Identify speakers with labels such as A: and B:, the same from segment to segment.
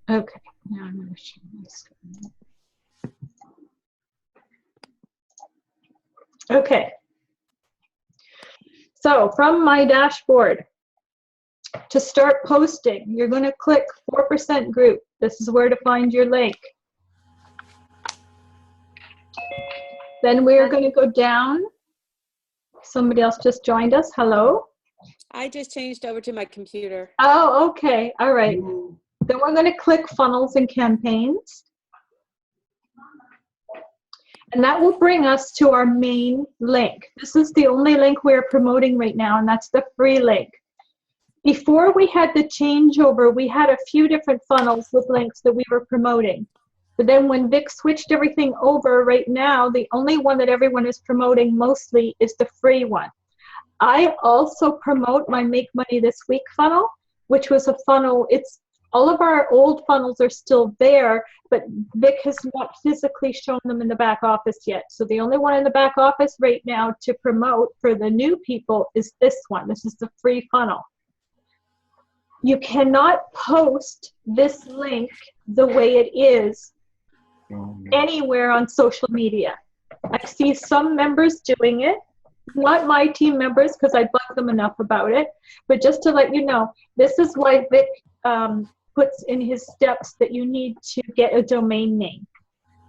A: Okay, now I'm going to share my screen. Okay. So from my dashboard, to start posting, you're going to click 4% group. This is where to find your link. Then we're going to go down. Somebody else just joined us. Hello.
B: I just changed over to my computer.
A: Oh, okay. All right. Then we're going to click funnels and campaigns. And that will bring us to our main link. This is the only link we're promoting right now, and that's the free link. Before we had the changeover, we had a few different funnels with links that we were promoting. But then when Vic switched everything over, right now, the only one that everyone is promoting mostly is the free one. I also promote my Make Money This Week funnel, which was a funnel. All of our old funnels are still there, but Vic has not physically shown them in the back office yet. So the only one in the back office right now to promote for the new people is this one. This is the free funnel. You cannot post this link the way it is anywhere on social media. I see some members doing it, not my team members because I bug them enough about it, but just to let you know, this is why Vic puts in his steps that you need to get a domain name.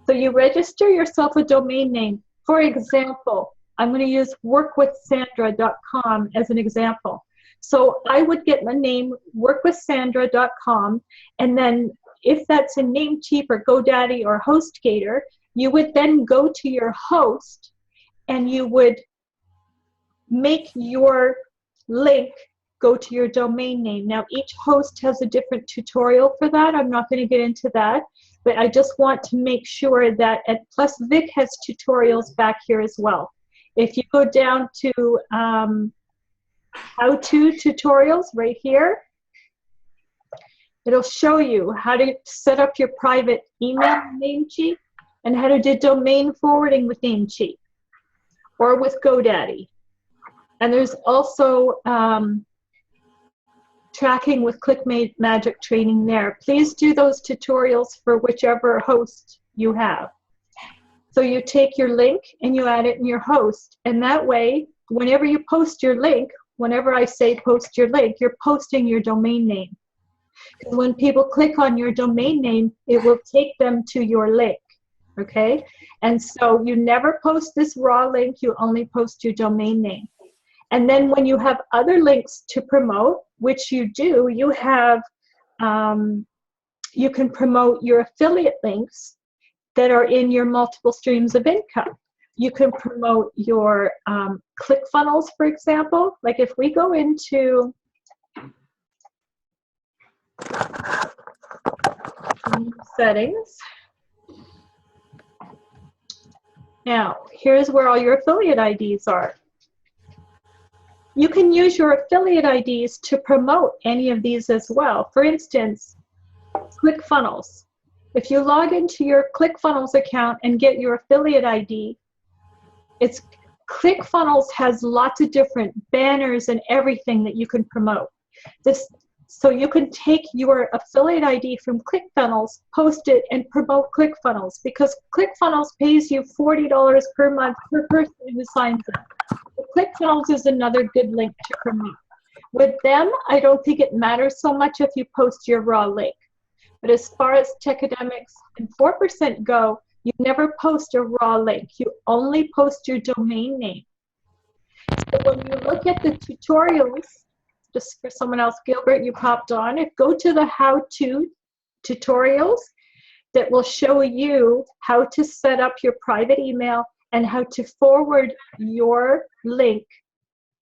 A: So you register yourself a domain name. For example, I'm going to use workwithsandra.com as an example. So I would get the name workwithsandra.com, and then if that's a Namecheap or GoDaddy or HostGator, you would then go to your host and you would make your link go to your domain name. Now each host has a different tutorial for that. I'm not going to get into that, but I just want to make sure that, plus Vic has tutorials back here as well. If you go down to how-to tutorials right here, it'll show you how to set up your private email Namecheap and how to do domain forwarding with Namecheap or with GoDaddy. And there's also tracking with ClickMagick training there. Please do those tutorials for whichever host you have. So you take your link and you add it in your host, and that way, whenever you post your link, whenever I say post your link, you're posting your domain name. Because when people click on your domain name, it will take them to your link, okay? And so you never post this raw link, you only post your domain name. And then when you have other links to promote, which you do, you have, you can promote your affiliate links that are in your multiple streams of income. You can promote your ClickFunnels, for example. Like if we go into settings, now here's where all your affiliate IDs are. You can use your affiliate IDs to promote any of these as well. For instance, ClickFunnels. If you log into your ClickFunnels account and get your affiliate ID, ClickFunnels has lots of different banners and everything that you can promote. So you can take your affiliate ID from ClickFunnels, post it, and promote ClickFunnels, because ClickFunnels pays you $40 per month per person who signs up. ClickFunnels is another good link to promote. With them, I don't think it matters so much if you post your raw link. But as far as Techademics and 4% go, you never post a raw link. You only post your domain name. So when you look at the tutorials, just for someone else, Gilbert, you popped on it, go to the how-to tutorials that will show you how to set up your private email and how to forward your link,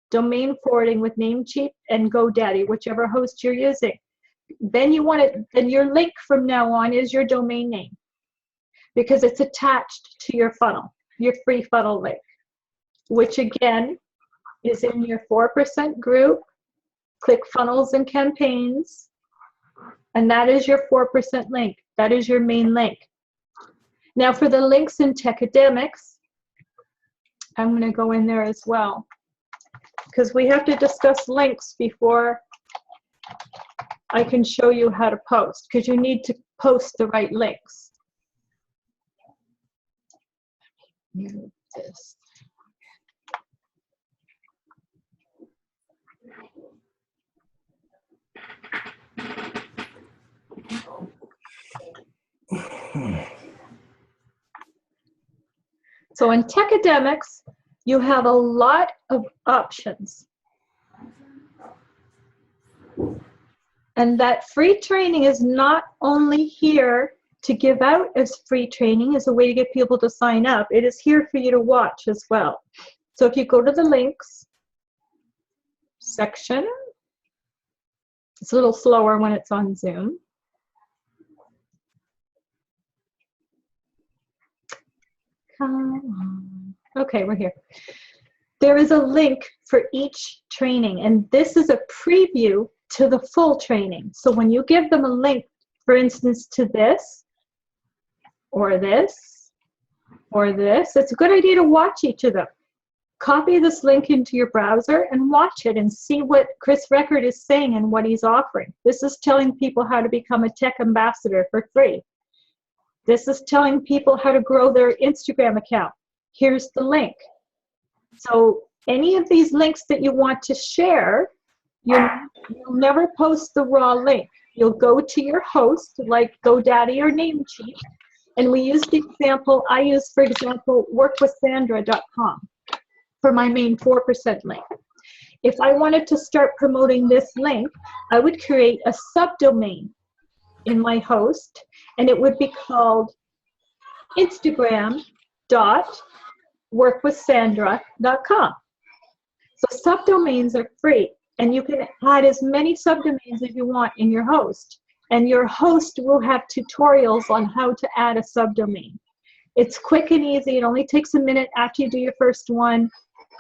A: domain forwarding with Namecheap and GoDaddy, whichever host you're using. Then you want it, then your link from now on is your domain name, because it's attached to your funnel, your free funnel link, which again is in your 4% group, ClickFunnels and campaigns, and that is your 4% link. That is your main link. Now for the links in Techademics, I'm going to go in there as well, because we have to discuss links before I can show you how to post, because you need to post the right links. Move this. So in Techademics, you have a lot of options. And that free training is not only here to give out as free training as a way to get people to sign up, it is here for you to watch as well. So if you go to the links section, it's a little slower when it's on Zoom. Come on. Okay, we're here. There is a link for each training, and this is a preview to the full training. So when you give them a link, for instance, to this, or this, or this, it's a good idea to watch each of them. Copy this link into your browser and watch it and see what Chris Record is saying and what he's offering. This is telling people how to become a tech ambassador for free. This is telling people how to grow their Instagram account. Here's the link. So any of these links that you want to share, you'll never post the raw link. You'll go to your host, like GoDaddy or Namecheap, and we use the example, I use, for example, workwithsandra.com for my main 4% link. If I wanted to start promoting this link, I would create a subdomain in my host, and it would be called instagram.workwithsandra.com. So subdomains are free, and you can add as many subdomains as you want in your host, and your host will have tutorials on how to add a subdomain. It's quick and easy. It only takes a minute after you do your first one.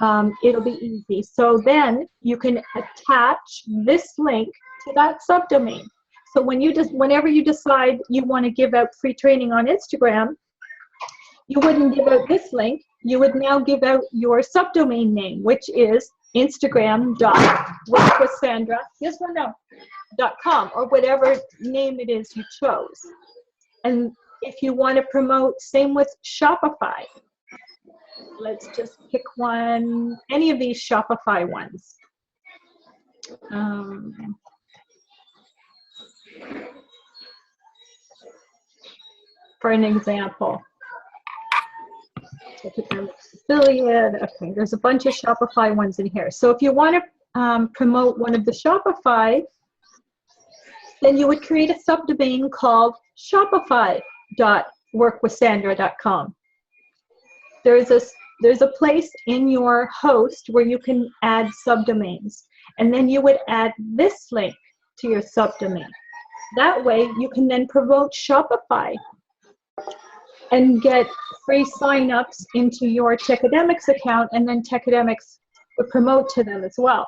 A: It'll be easy. So then you can attach this link to that subdomain. So when whenever you decide you want to give out free training on Instagram, you wouldn't give out this link. You would now give out your subdomain name, which is instagram.workwithsandra, yes or no, .com, or whatever name it is you chose. And if you want to promote, same with Shopify. Let's just pick one, any of these Shopify ones. For an example. Affiliate, okay, there's a bunch of Shopify ones in here. So if you want to promote one of the Shopify, then you would create a subdomain called shopify.workwithsandra.com. There's a place in your host where you can add subdomains, and then you would add this link to your subdomain. That way you can then promote Shopify and get free signups into your Techademics account, and then Techademics would promote to them as well.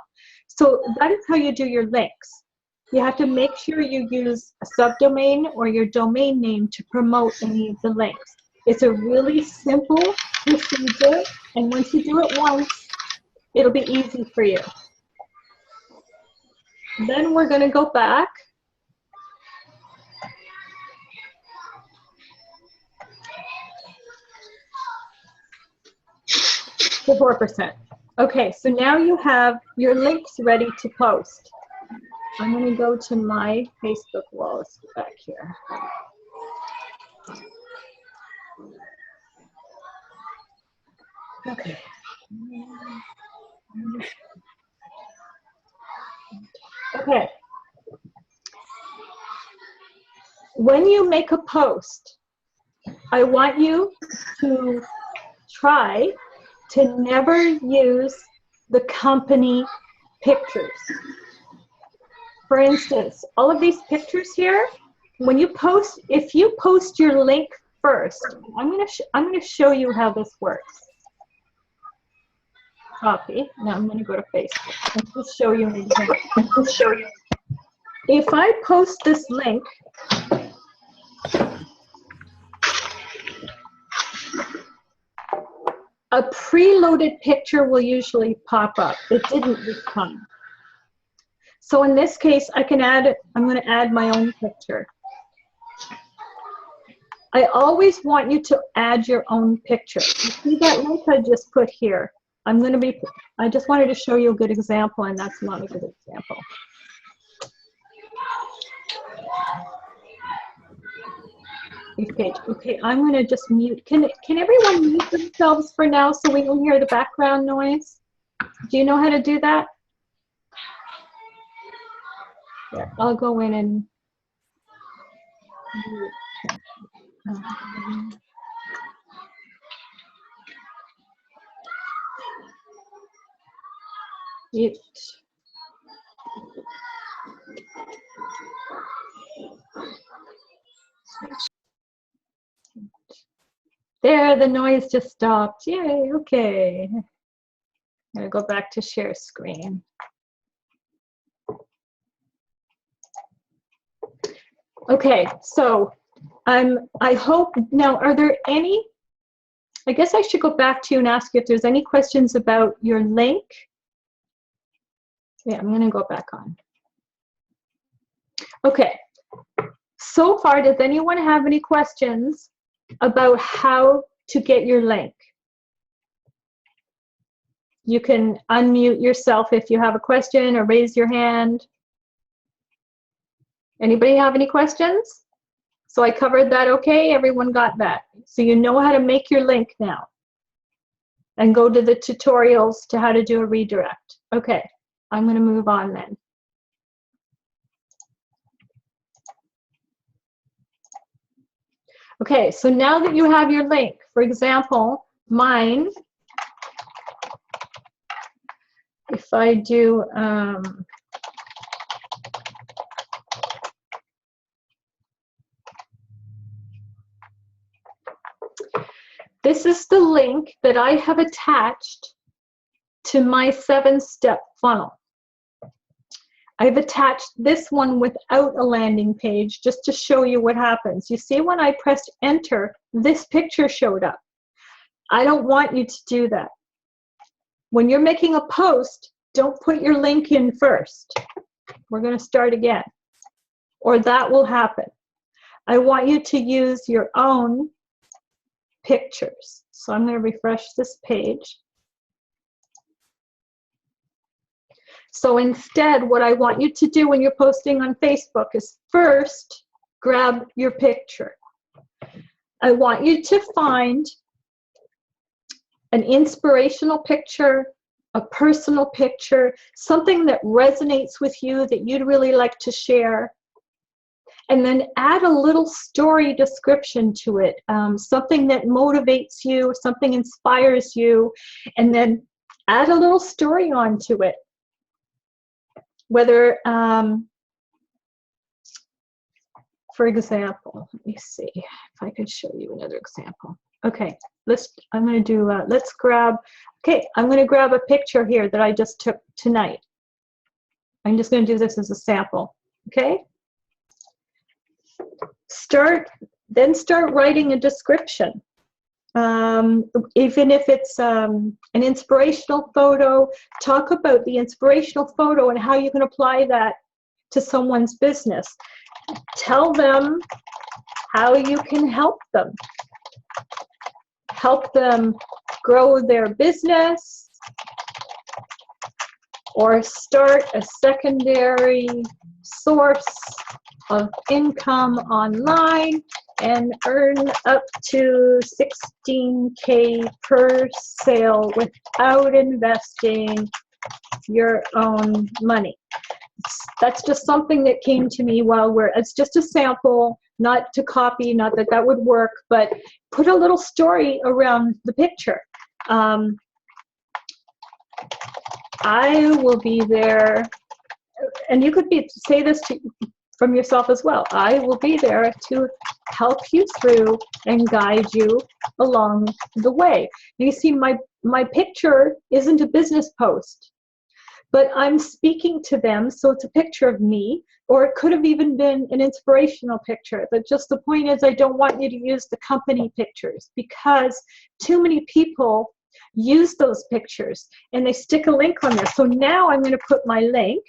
A: So that is how you do your links. You have to make sure you use a subdomain or your domain name to promote any of the links. It's a really simple procedure, and once you do it once, it'll be easy for you. Then we're going to go back. To 4%. Okay, so now you have your links ready to post. I'm going to go to my Facebook wall. Let's go back here. Okay. Okay. When you make a post, I want you to try to never use the company pictures. For instance, all of these pictures here, when you post, if you post your link first, I'm gonna show you how this works. Copy. Now I'm gonna go to Facebook and just show you an example. If I post this link, a preloaded picture will usually pop up. It didn't this time. So in this case, I'm going to add my own picture. I always want you to add your own picture. You see that link I just put here? I just wanted to show you a good example, and that's not a good example. Okay, I'm going to just mute. Can everyone mute themselves for now so we don't hear the background noise? Do you know how to do that? Yeah, I'll go in and mute. There, the noise just stopped. Yay, okay. I'm gonna go back to share screen. Okay, so I hope, now are there any, I guess I should go back to you and ask you if there's any questions about your link. Yeah, I'm gonna go back on. Okay, so far, does anyone have any questions about how to get your link? You can unmute yourself if you have a question or raise your hand. Anybody have any questions? So I covered that okay? Everyone got that? So you know how to make your link now. And go to the tutorials to how to do a redirect. Okay, I'm gonna move on then. Okay, so now that you have your link, for example, mine, if I do, this is the link that I have attached to my 7-step funnel. I've attached this one without a landing page just to show you what happens. You see when I pressed enter, this picture showed up. I don't want you to do that. When you're making a post, don't put your link in first. We're going to start again, or that will happen. I want you to use your own pictures. So I'm going to refresh this page. So instead, what I want you to do when you're posting on Facebook is first grab your picture. I want you to find an inspirational picture, a personal picture, something that resonates with you that you'd really like to share, and then add a little story description to it, something that motivates you, something inspires you, and then add a little story onto it. Whether, for example, let me see if I can show you another example. Okay, I'm going to do, let's grab, okay, I'm going to grab a picture here that I just took tonight. I'm just going to do this as a sample, okay? Then start writing a description. Even if it's an inspirational photo, talk about the inspirational photo and how you can apply that to someone's business. Tell them how you can help them. Help them grow their business or start a secondary source of income online and earn up to 16K per sale without investing your own money. That's just something that came to me while it's just a sample, not to copy, not that that would work, but put a little story around the picture. I will be there, and you could say this from yourself as well. I will be there to help you through and guide you along the way. You see, my picture isn't a business post, but I'm speaking to them, so it's a picture of me, or it could have even been an inspirational picture. But just the point is, I don't want you to use the company pictures because too many people use those pictures and they stick a link on there. So now I'm going to put my link.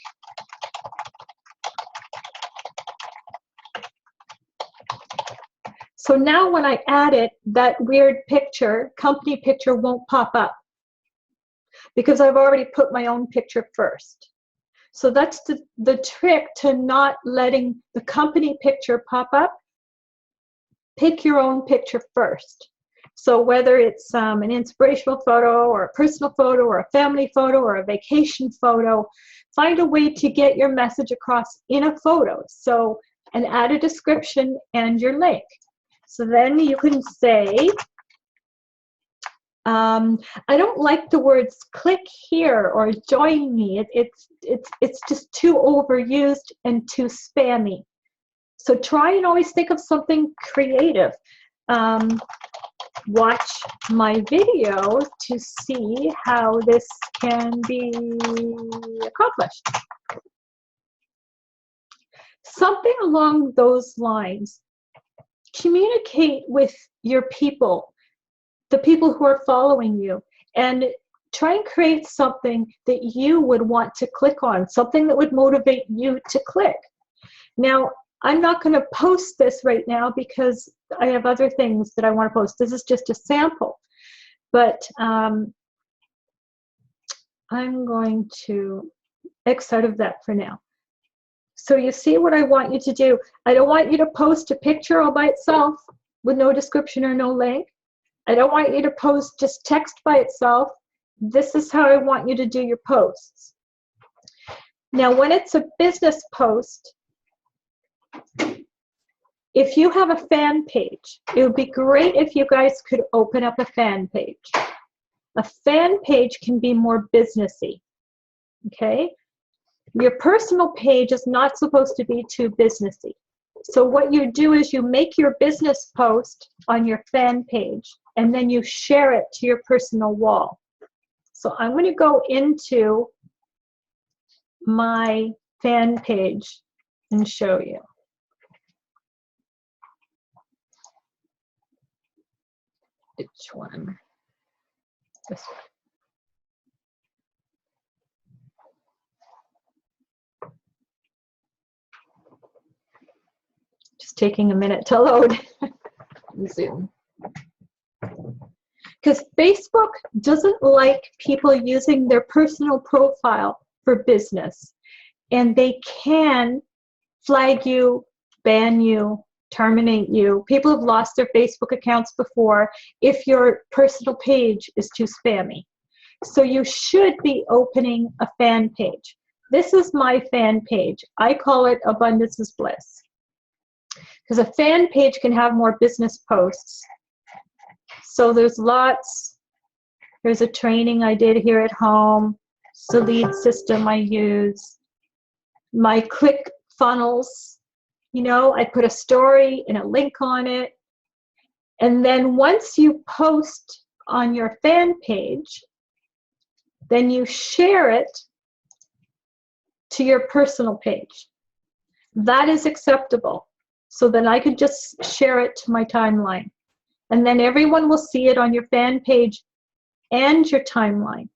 A: So now when I add it, that weird picture, company picture, won't pop up because I've already put my own picture first. So that's the trick to not letting the company picture pop up. Pick your own picture first. So whether it's an inspirational photo or a personal photo or a family photo or a vacation photo, find a way to get your message across in a photo. So, and add a description and your link. So then you can say, I don't like the words click here or join me. It's just too overused and too spammy. So try and always think of something creative. Watch my video to see how this can be accomplished. Something along those lines. Communicate with your people, the people who are following you, and try and create something that you would want to click on, something that would motivate you to click. Now, I'm not going to post this right now because I have other things that I want to post. This is just a sample, but I'm going to X out of that for now. So you see what I want you to do. I don't want you to post a picture all by itself with no description or no link. I don't want you to post just text by itself. This is how I want you to do your posts. Now, when it's a business post, if you have a fan page, it would be great if you guys could open up a fan page. A fan page can be more businessy, okay? Your personal page is not supposed to be too businessy. So what you do is you make your business post on your fan page, and then you share it to your personal wall. So I'm going to go into my fan page and show you. Which one? This one. Just taking a minute to load. Zoom. Because Facebook doesn't like people using their personal profile for business. And they can flag you, ban you, terminate you. People have lost their Facebook accounts before if your personal page is too spammy. So you should be opening a fan page. This is my fan page. I call it Abundance is Bliss. Because a fan page can have more business posts. So there's lots. There's a training I did here at home. It's the lead system I use. My click funnels. You know, I put a story and a link on it. And then once you post on your fan page, then you share it to your personal page. That is acceptable. So then I could just share it to my timeline. And then everyone will see it on your fan page and your timeline.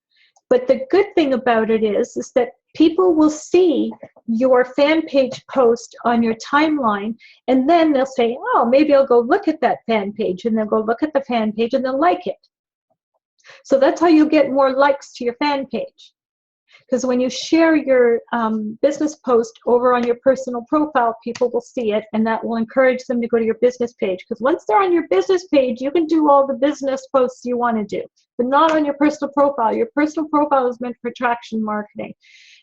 A: But the good thing about it is that people will see your fan page post on your timeline, and then they'll say, oh, maybe I'll go look at that fan page, and they'll go look at the fan page and they'll like it. So that's how you get more likes to your fan page. Because when you share your business post over on your personal profile, people will see it, and that will encourage them to go to your business page. Because once they're on your business page, you can do all the business posts you want to do, but not on your personal profile. Your personal profile is meant for attraction marketing,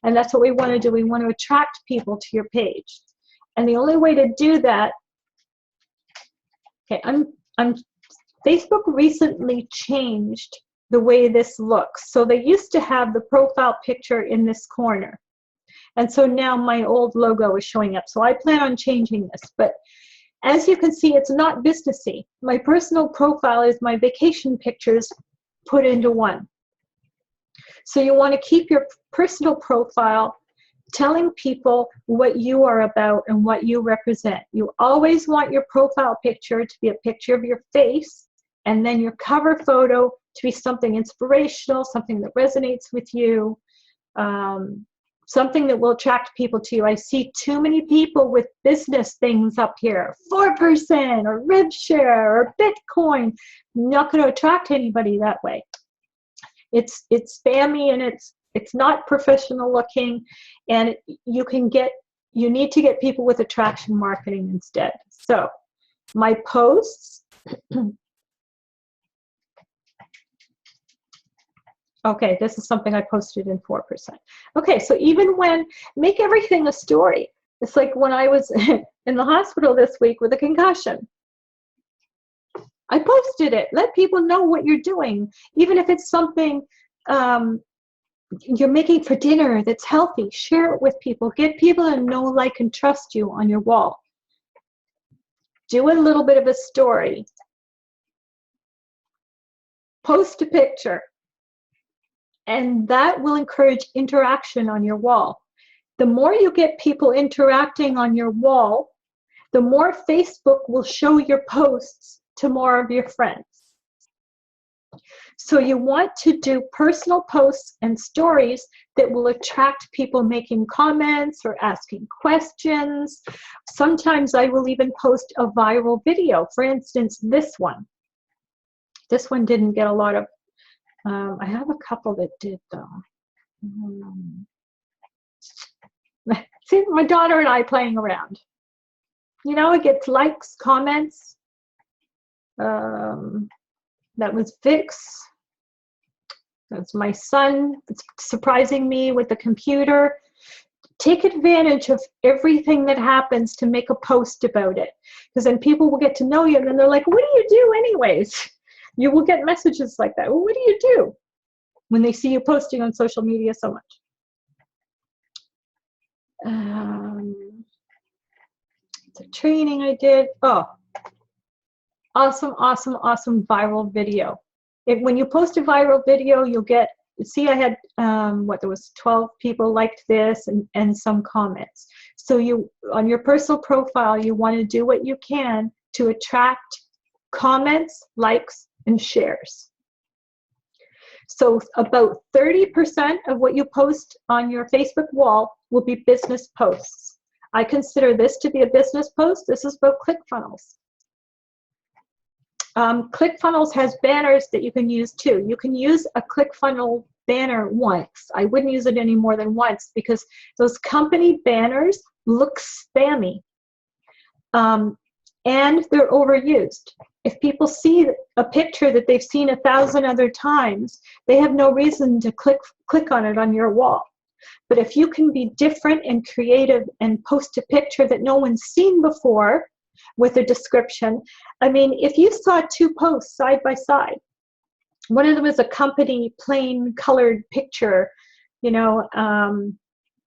A: and that's what we want to do. We want to attract people to your page, and the only way to do that. Okay, Facebook recently changed the way this looks. So they used to have the profile picture in this corner. And so now my old logo is showing up. So I plan on changing this. But as you can see, it's not businessy. My personal profile is my vacation pictures put into one. So you want to keep your personal profile telling people what you are about and what you represent. You always want your profile picture to be a picture of your face, and then your cover photo to be something inspirational, something that resonates with you, something that will attract people to you. I see too many people with business things up here, 4% or RevShare or Bitcoin. Not going to attract anybody that way. It's spammy and it's not professional looking, and you need to get people with attraction marketing instead. So my posts, okay, this is something I posted in 4%. Okay, so even make everything a story. It's like when I was in the hospital this week with a concussion. I posted it. Let people know what you're doing. Even if it's something you're making for dinner that's healthy, share it with people. Get people to know, like, and trust you on your wall. Do a little bit of a story. Post a picture. And that will encourage interaction on your wall. The more you get people interacting on your wall, the more Facebook will show your posts to more of your friends. So you want to do personal posts and stories that will attract people making comments or asking questions. Sometimes I will even post a viral video. For instance, this one. This one didn't get a lot of, I have a couple that did though. See, my daughter and I playing around. You know, it gets likes, comments. That was Vix. That's my son surprising me with the computer. Take advantage of everything that happens to make a post about it. Because then people will get to know you and then they're like, what do you do anyways? You will get messages like that. Well, what do you do? When they see you posting on social media so much. It's a training I did. Oh, awesome, awesome, awesome viral video. When you post a viral video, you'll get, see, I had, there was 12 people liked this and some comments. So on your personal profile, you want to do what you can to attract comments, likes, and shares. So about 30% of what you post on your Facebook wall will be business posts. I consider this to be a business post. This is about ClickFunnels. ClickFunnels has banners that you can use too. You can use a ClickFunnels banner once. I wouldn't use it any more than once because those company banners look spammy. And they're overused. If people see a picture that they've seen 1,000 other times, they have no reason to click on it on your wall. But if you can be different and creative and post a picture that no one's seen before with a description, I mean, if you saw two posts side by side, one of them is a company plain colored picture, you know,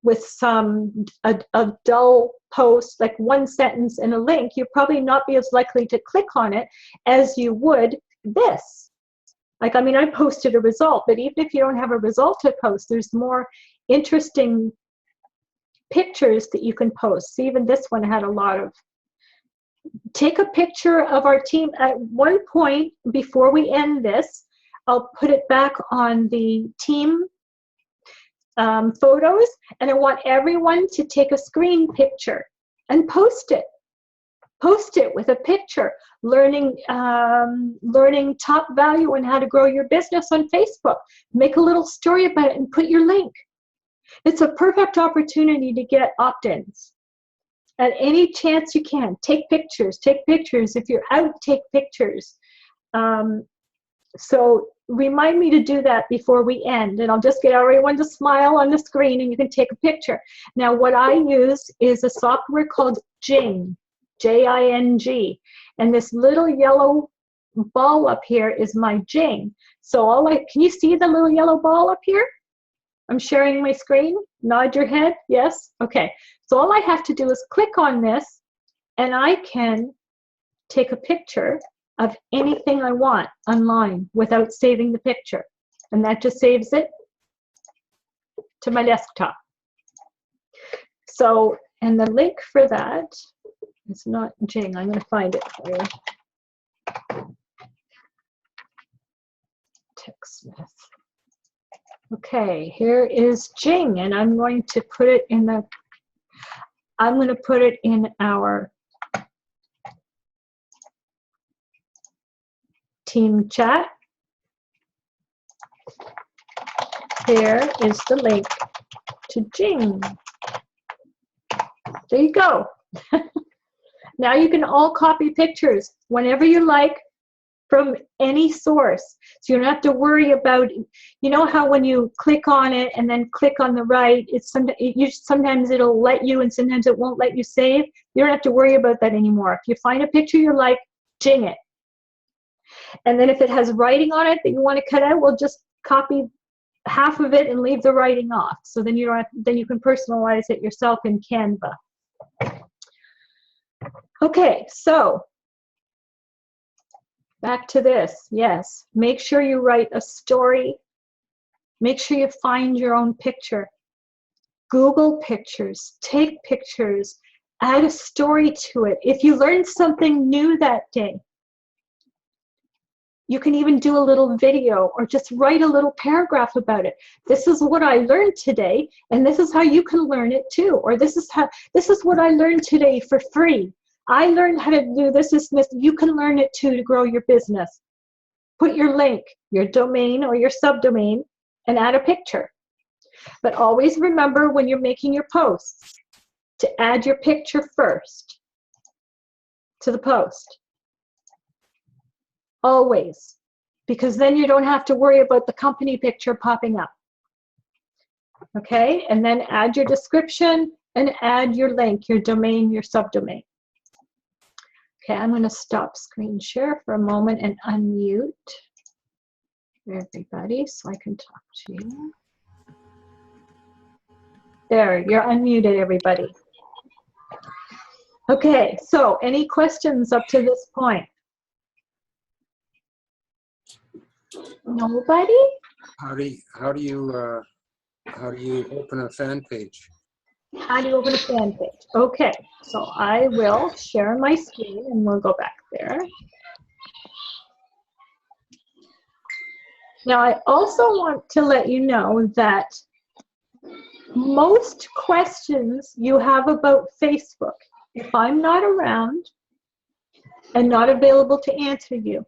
A: with a dull post, like one sentence and a link, you'd probably not be as likely to click on it as you would this. Like, I mean, I posted a result, but even if you don't have a result to post, there's more interesting pictures that you can post. So even this one had a lot of, take a picture of our team. At one point, before we end this, I'll put it back on the team photos, and I want everyone to take a screen picture and post it. Post it with a picture, learning top value and how to grow your business on Facebook. Make a little story about it and put your link. It's a perfect opportunity to get opt-ins. At any chance you can, take pictures. Take pictures. If you're out, take pictures. So remind me to do that before we end, and I'll just get everyone to smile on the screen and you can take a picture. Now, what I use is a software called Jing, J-I-N-G, and this little yellow ball up here is my Jing. So can you see the little yellow ball up here? I'm sharing my screen. Nod your head. Yes? Okay. So all I have to do is click on this, and I can take a picture of anything I want online without saving the picture. And that just saves it to my desktop. So, and the link for that is not Jing. I'm going to find it for you. TechSmith. Okay, here is Jing, and I'm going to put it in our team chat. Here is the link to Jing. There you go. Now you can all copy pictures whenever you like from any source. So you don't have to worry about, you know how when you click on it and then click on the right, sometimes it'll let you and sometimes it won't let you save. You don't have to worry about that anymore. If you find a picture you like, Jing it. And then if it has writing on it that you want to cut out, well, just copy half of it and leave the writing off. So then you don't have, then you can personalize it yourself in Canva. Okay, so back to this. Yes, make sure you write a story. Make sure you find your own picture. Google pictures, take pictures, add a story to it. If you learned something new that day, you can even do a little video or just write a little paragraph about it. This is what I learned today, and this is how you can learn it too. Or this is what I learned today for free. I learned how to do this. You can learn it too to grow your business. Put your link, your domain or your subdomain, and add a picture. But always remember when you're making your posts to add your picture first to the post. Always. Because then you don't have to worry about the company picture popping up. Okay? And then add your description and add your link, your domain, your subdomain. Okay, I'm going to stop screen share for a moment and unmute everybody so I can talk to you. There, you're unmuted, everybody. Okay, so any questions up to this point? Nobody?
C: How do you open a fan page?
A: How do you open a fan page? Okay, so I will share my screen and we'll go back there. Now I also want to let you know that most questions you have about Facebook, if I'm not around and not available to answer you,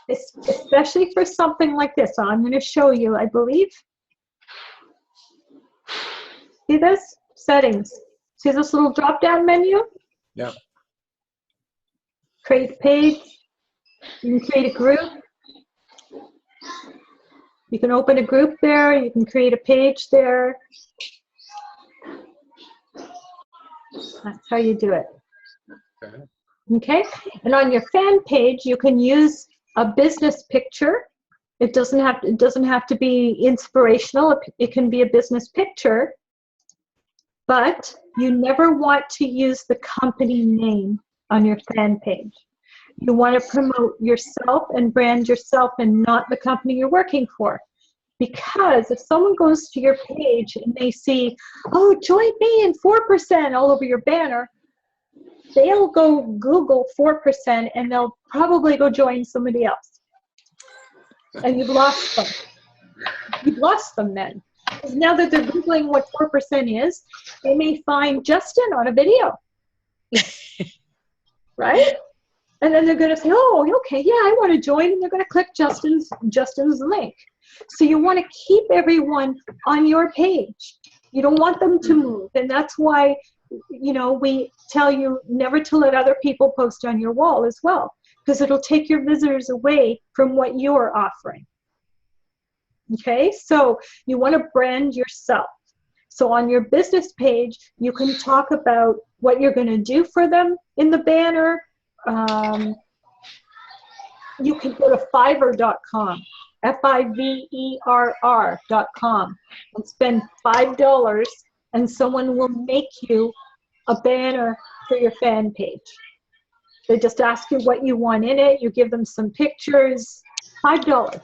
A: especially for something like this, so I'm going to show you, I believe. See this? Settings. See this little drop-down menu?
C: Yeah.
A: Create page. You can create a group. You can open a group there. You can create a page there. That's how you do it.
C: Okay.
A: Okay? And on your fan page, you can use a business picture. It doesn't have to be inspirational. It can be a business picture. But you never want to use the company name on your fan page. You want to promote yourself and brand yourself and not the company you're working for. Because if someone goes to your page and they see, oh, join me in 4% all over your banner, they'll go Google 4% and they'll probably go join somebody else. And you've lost them. You've lost them then. Because now that they're Googling what 4% is, they may find Justin on a video. Right? And then they're going to say, oh, okay, yeah, I want to join. And they're going to click Justin's link. So you want to keep everyone on your page. You don't want them to move. And that's why, you know, we tell you never to let other people post on your wall as well. Because it'll take your visitors away from what you're offering. Okay, so you want to brand yourself. So on your business page, you can talk about what you're going to do for them in the banner. You can go to Fiverr.com, Fiverr.com, and spend $5, and someone will make you a banner for your fan page. They just ask you what you want in it. You give them some pictures, $5,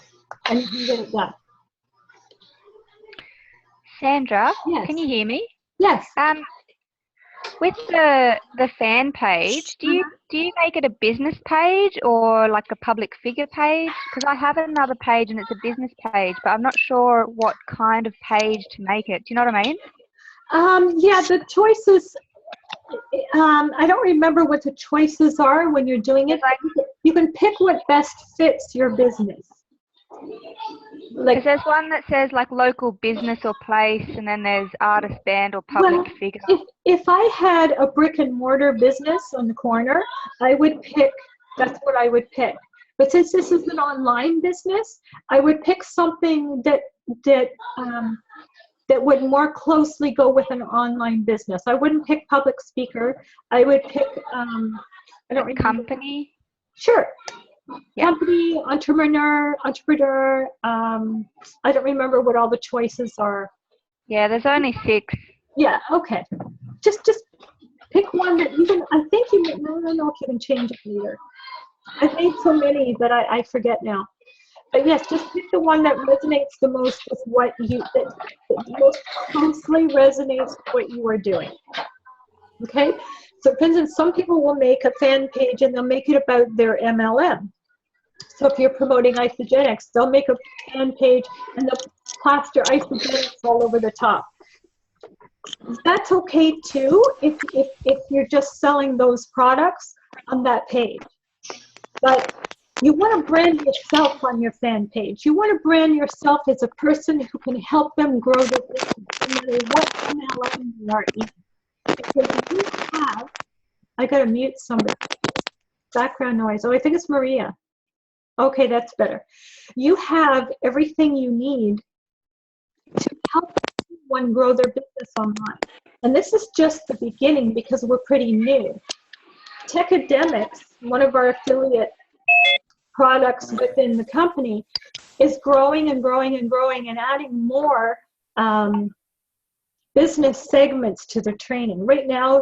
A: and you can get it done.
D: Sandra,
A: Yes.
D: can you hear me?
A: Yes.
D: With the fan page, do you make it a business page or like a public figure page? Because I have another page and it's a business page, but I'm not sure what kind of page to make it. Do you know what I mean?
A: Yeah, the choices, I don't remember what the choices are when you're doing it. You can pick what best fits your business.
D: Like, there's one that says like local business or place, and then there's artist, band, or public figure.
A: If I had a brick and mortar business on the corner, I would pick, that's what I would pick. But since this is an online business, I would pick something that would more closely go with an online business. I wouldn't pick public speaker. I would pick, I don't remember.
D: Company?
A: Sure.
D: Yeah.
A: Company, entrepreneur. I don't remember what all the choices are.
D: Yeah, there's only 6.
A: Yeah, okay. Just pick one that you can, I think you, I don't know if you can change it later. I've made so many that I forget now. But yes, just pick the one that resonates the most with what you, that most closely resonates with what you are doing. Okay? So for instance, some people will make a fan page and they'll make it about their MLM. So if you're promoting Isagenix, they'll make a fan page and they'll plaster Isagenix all over the top. That's okay too if you're just selling those products on that page. But you want to brand yourself on your fan page. You want to brand yourself as a person who can help them grow their business no matter what MLM they are in. Because you have, I gotta mute somebody. Background noise. Oh, I think it's Maria. Okay, that's better. You have everything you need to help one grow their business online. And this is just the beginning because we're pretty new. Techademics, one of our affiliate products within the company, is growing and growing and growing and adding more business segments to their training. Right now,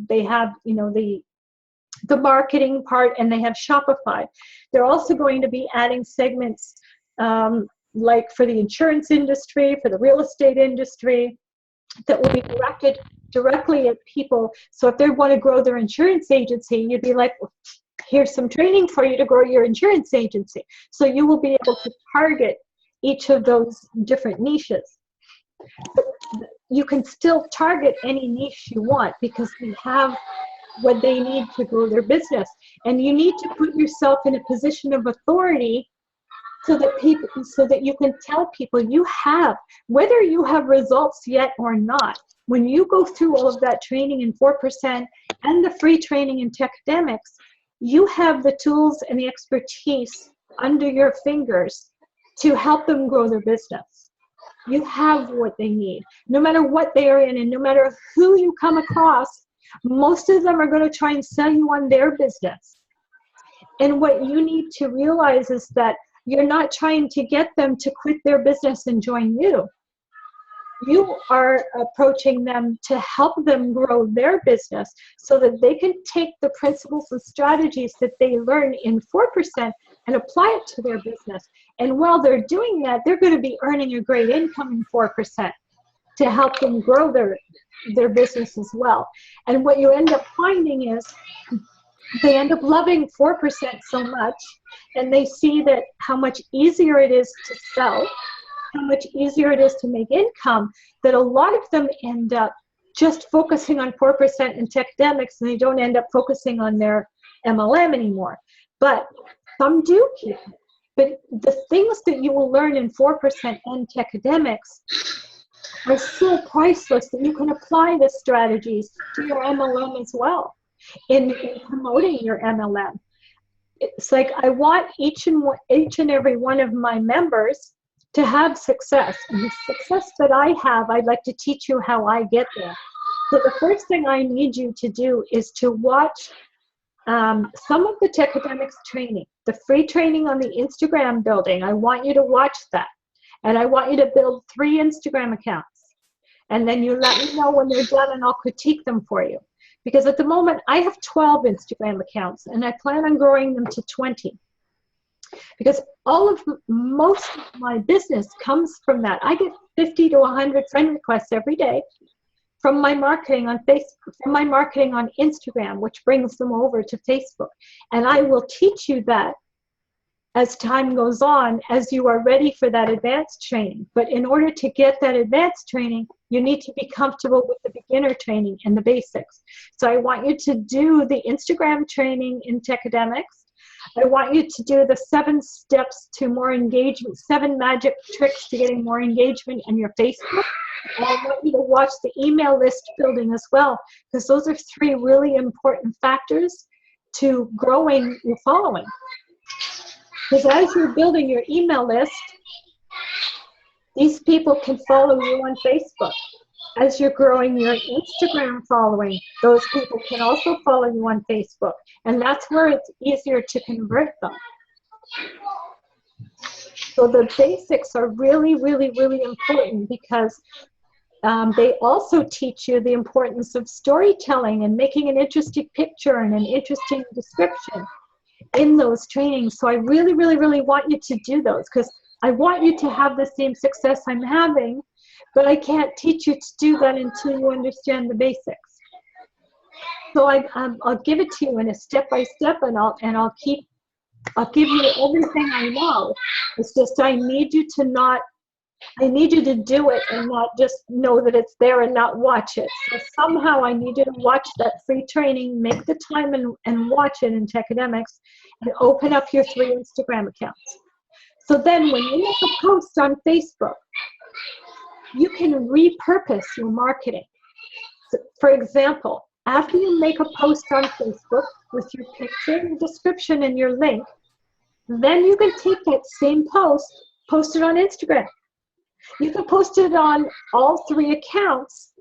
A: they have, you know, the marketing part, and they have Shopify. They're also going to be adding segments like for the insurance industry, for the real estate industry, that will be directed directly at people. So if they want to grow their insurance agency, you'd be like, well, here's some training for you to grow your insurance agency. So you will be able to target each of those different niches. But you can still target any niche you want because you have what they need to grow their business. And you need to put yourself in a position of authority so that you can tell people you have, whether you have results yet or not. When you go through all of that training in 4% and the free training in Techademics, you have the tools and the expertise under your fingers to help them grow their business. You have what they need. No matter what they are in and no matter who you come across, most of them are going to try and sell you on their business. And what you need to realize is that you're not trying to get them to quit their business and join you. You are approaching them to help them grow their business so that they can take the principles and strategies that they learn in 4% and apply it to their business. And while they're doing that, they're going to be earning a great income in 4% to help them grow their business as well. And what you end up finding is they end up loving 4% so much, and they see that how much easier it is to sell, how much easier it is to make income, that a lot of them end up just focusing on 4% in Techademics, and they don't end up focusing on their MLM anymore. But some do keep it. But the things that you will learn in 4% and Techademics are so priceless that you can apply the strategies to your MLM as well in promoting your MLM. It's like I want each and every one of my members to have success. And the success that I have, I'd like to teach you how I get there. So the first thing I need you to do is to watch some of the Techademics training, the free training on the Instagram building. I want you to watch that. And I want you to build 3 Instagram accounts. And then you let me know when they're done and I'll critique them for you. Because at the moment, I have 12 Instagram accounts and I plan on growing them to 20. Because most of my business comes from that. I get 50 to 100 friend requests every day from my marketing on Facebook, from my marketing on Instagram, which brings them over to Facebook. And I will teach you that as time goes on, as you are ready for that advanced training. But in order to get that advanced training, you need to be comfortable with the beginner training and the basics. So I want you to do the Instagram training in Techademics. I want you to do the 7 steps to more engagement, 7 magic tricks to getting more engagement in your Facebook. And I want you to watch the email list building as well, because those are 3 really important factors to growing your following. Because as you're building your email list, these people can follow you on Facebook. As you're growing your Instagram following, those people can also follow you on Facebook. And that's where it's easier to convert them. So the basics are really, really, really important, because they also teach you the importance of storytelling and making an interesting picture and an interesting description in those trainings. So I really, really, really want you to do those, because I want you to have the same success I'm having, but I can't teach you to do that until you understand the basics. So I'll give it to you in a step-by-step, and I'll give you everything I know. It's just I need you to do it and not just know that it's there and not watch it. So somehow I need you to watch that free training, make the time and watch it in Techademics, and open up your 3 Instagram accounts. So then when you make a post on Facebook, you can repurpose your marketing. So for example, after you make a post on Facebook with your picture, your description, and your link, then you can take that same post, post it on Instagram. You can post it on all 3 accounts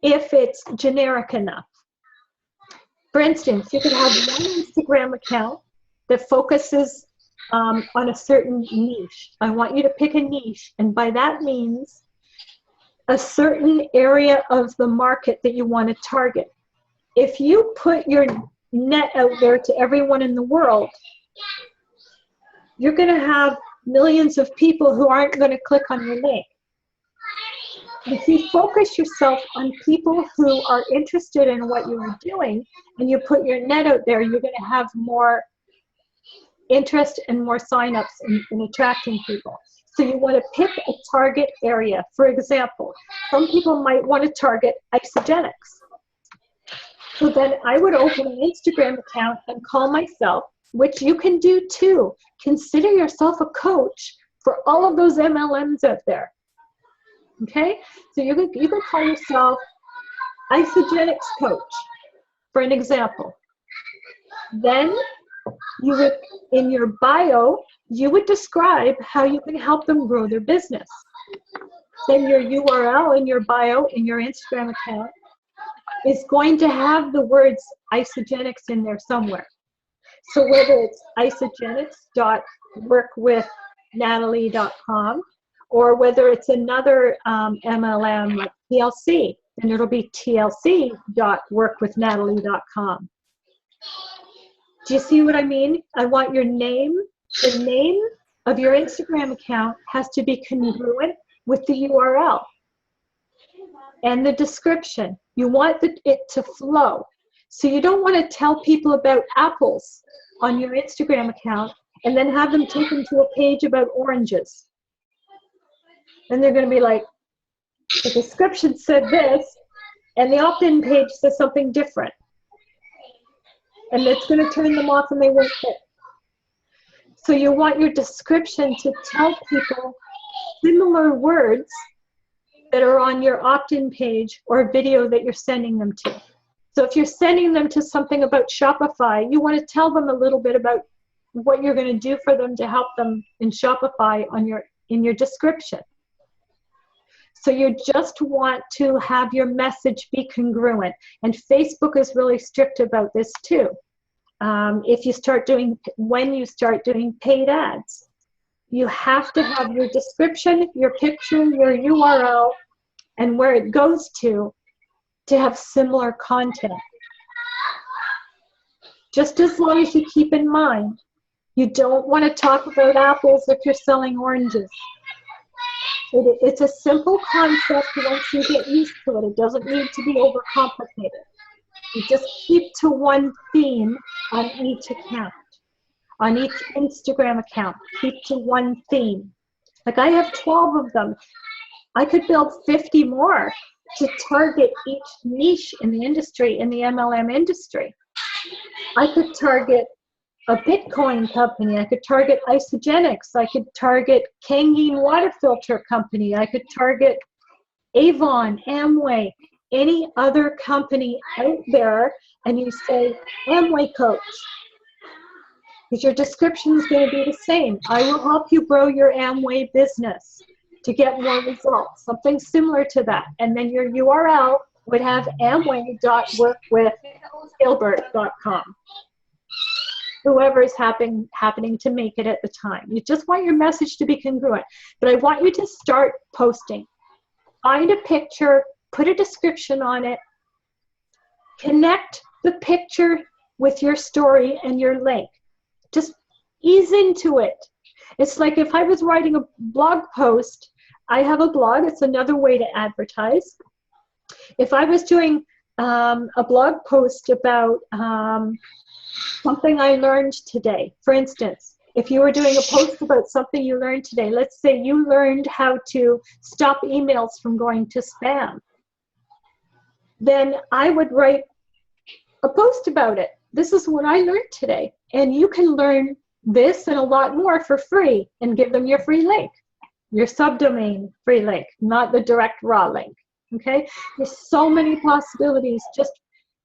A: if it's generic enough. For instance, you could have one Instagram account that focuses on a certain niche. I want you to pick a niche, and by that means a certain area of the market that you want to target. If you put your net out there to everyone in the world, you're going to have millions of people who aren't going to click on your link. If you focus yourself on people who are interested in what you are doing, and you put your net out there, you're going to have more interest and more signups in attracting people. So you want to pick a target area. For example, some people might want to target Isagenix. So then I would open an Instagram account and call myself, which you can do too. Consider yourself a coach for all of those MLMs out there. Okay? So you can call yourself Isagenix Coach, for an example. Then you would, in your bio, you would describe how you can help them grow their business. Then your URL in your bio in your Instagram account is going to have the words Isagenix in there somewhere. So whether it's isagenix.workwithnatalie.com, or whether it's another MLM like TLC, then it'll be tlc.workwithnatalie.com. Do you see what I mean? I want your name. The name of your Instagram account has to be congruent with the URL and the description. You want it to flow. So you don't want to tell people about apples on your Instagram account and then have them take them to a page about oranges. And they're going to be like, the description said this, and the opt-in page says something different. And it's going to turn them off and they won't click. So you want your description to tell people similar words that are on your opt-in page or video that you're sending them to. So if you're sending them to something about Shopify, you want to tell them a little bit about what you're going to do for them to help them in Shopify in your description. So you just want to have your message be congruent. And Facebook is really strict about this too. When you start doing paid ads, you have to have your description, your picture, your URL, and where it goes to have similar content. Just as long as you keep in mind, you don't want to talk about apples if you're selling oranges. It's a simple concept once you get used to it. It doesn't need to be overcomplicated. You just keep to one theme on each account. On each Instagram account, keep to one theme. Like I have 12 of them. I could build 50 more to target each niche in the industry, in the MLM industry. I could target a Bitcoin company. I could target Isogenics. I could target Kangen water filter company. I could target Avon, Amway, any other company out there, and you say Amway coach. Because your description is going to be the same. I will help you grow your Amway business to get more results, something similar to that. And then your URL would have amway.workwithgilbert.com. Whoever is happening to make it at the time. You just want your message to be congruent. But I want you to start posting. Find a picture, put a description on it, connect the picture with your story and your link. Just ease into it. It's like if I was writing a blog post, I have a blog, it's another way to advertise. If I was doing a blog post about something I learned today, for instance, if you were doing a post about something you learned today, let's say you learned how to stop emails from going to spam, then I would write a post about it. This is what I learned today. And you can learn this and a lot more for free and give them your free link, your subdomain free link, not the direct raw link. Okay? There's so many possibilities. Just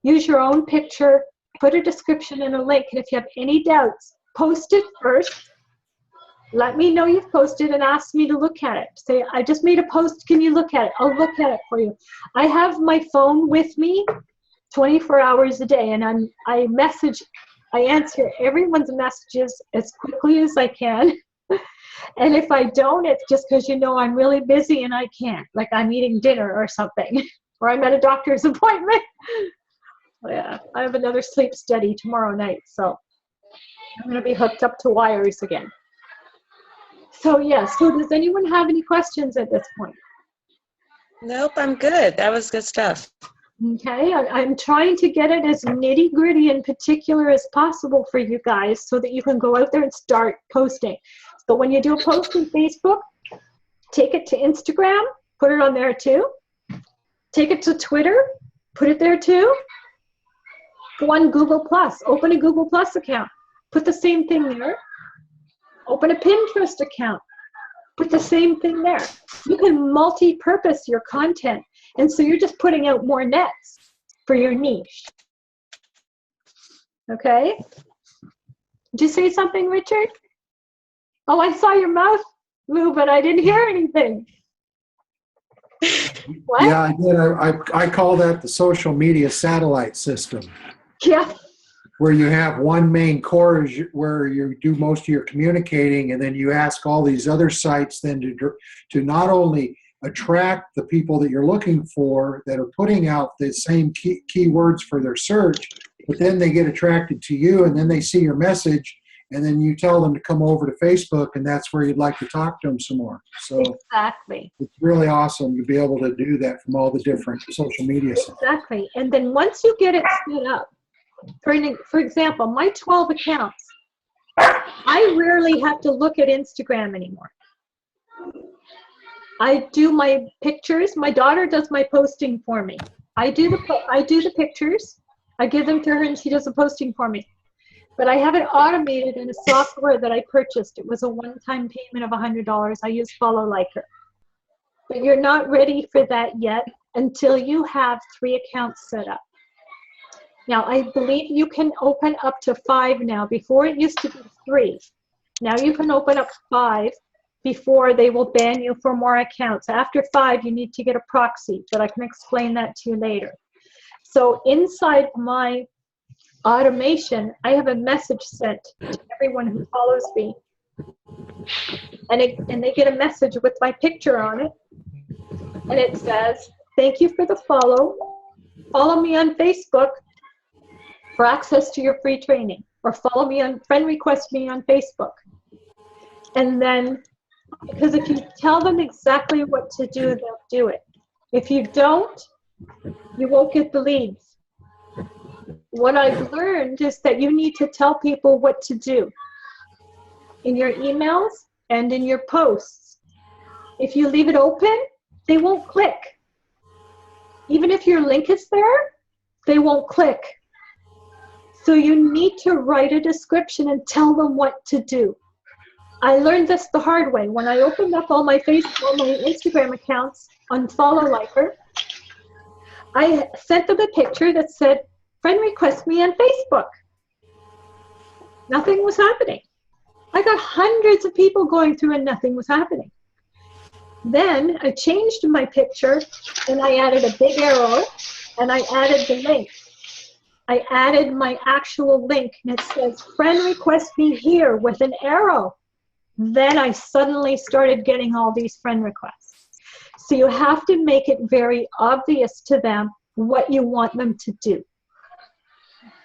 A: use your own picture, put a description and a link. And if you have any doubts, post it first. Let me know you've posted and ask me to look at it. Say, I just made a post. Can you look at it? I'll look at it for you. I have my phone with me 24 hours a day, and I answer everyone's messages as quickly as I can. And if I don't, it's just because I'm really busy and I can't. Like I'm eating dinner or something, or I'm at a doctor's appointment. Yeah, I have another sleep study tomorrow night, so I'm going to be hooked up to wires again. So so does anyone have any questions at this point?
B: Nope, I'm good. That was good stuff.
A: Okay, I'm trying to get it as nitty gritty and particular as possible for you guys so that you can go out there and start posting. So when you do a post on Facebook, take it to Instagram, put it on there too. Take it to Twitter, put it there too. Go on Google+, open a Google+ account, put the same thing there. Open a Pinterest account, put the same thing there. You can multi-purpose your content. And so you're just putting out more nets for your niche. Okay? Did you say something, Richard? Oh, I saw your mouth move, but I didn't hear anything. What?
E: Yeah, I did. I call that the social media satellite system.
A: Yeah.
E: Where you have one main core where you do most of your communicating, and then you ask all these other sites then to not only attract the people that you're looking for that are putting out the same keywords for their search, but then they get attracted to you, and then they see your message, and then you tell them to come over to Facebook, and that's where you'd like to talk to them some more. So
A: exactly.
E: It's really awesome to be able to do that from all the different social media sites.
A: Exactly. And then once you get it set up, for example, my 12 accounts, I rarely have to look at Instagram anymore. I do my pictures. My daughter does my posting for me. I do the pictures. I give them to her and she does the posting for me. But I have it automated in a software that I purchased. It was a one-time payment of $100. I use Follow Liker. But you're not ready for that yet until you have 3 accounts set up. Now, I believe you can open up to 5 now. Before it used to be 3. Now you can open up 5 before they will ban you for more accounts. After 5, you need to get a proxy, but I can explain that to you later. So inside my automation, I have a message sent to everyone who follows me. And they get a message with my picture on it. And it says, thank you for the follow. Follow me on Facebook for access to your free training. Or follow me on, friend request me on Facebook. And then Because if you tell them exactly what to do, they'll do it. If you don't, you won't get the leads. What I've learned is that you need to tell people what to do in your emails and in your posts. If you leave it open, they won't click. Even if your link is there, they won't click. So you need to write a description and tell them what to do. I learned this the hard way. When I opened up all my Instagram accounts on Follow Liker, I sent them a picture that said, friend request me on Facebook. Nothing was happening. I got hundreds of people going through and nothing was happening. Then I changed my picture and I added a big arrow and I added the link. I added my actual link and it says, friend request me here with an arrow. Then I suddenly started getting all these friend requests. So you have to make it very obvious to them what you want them to do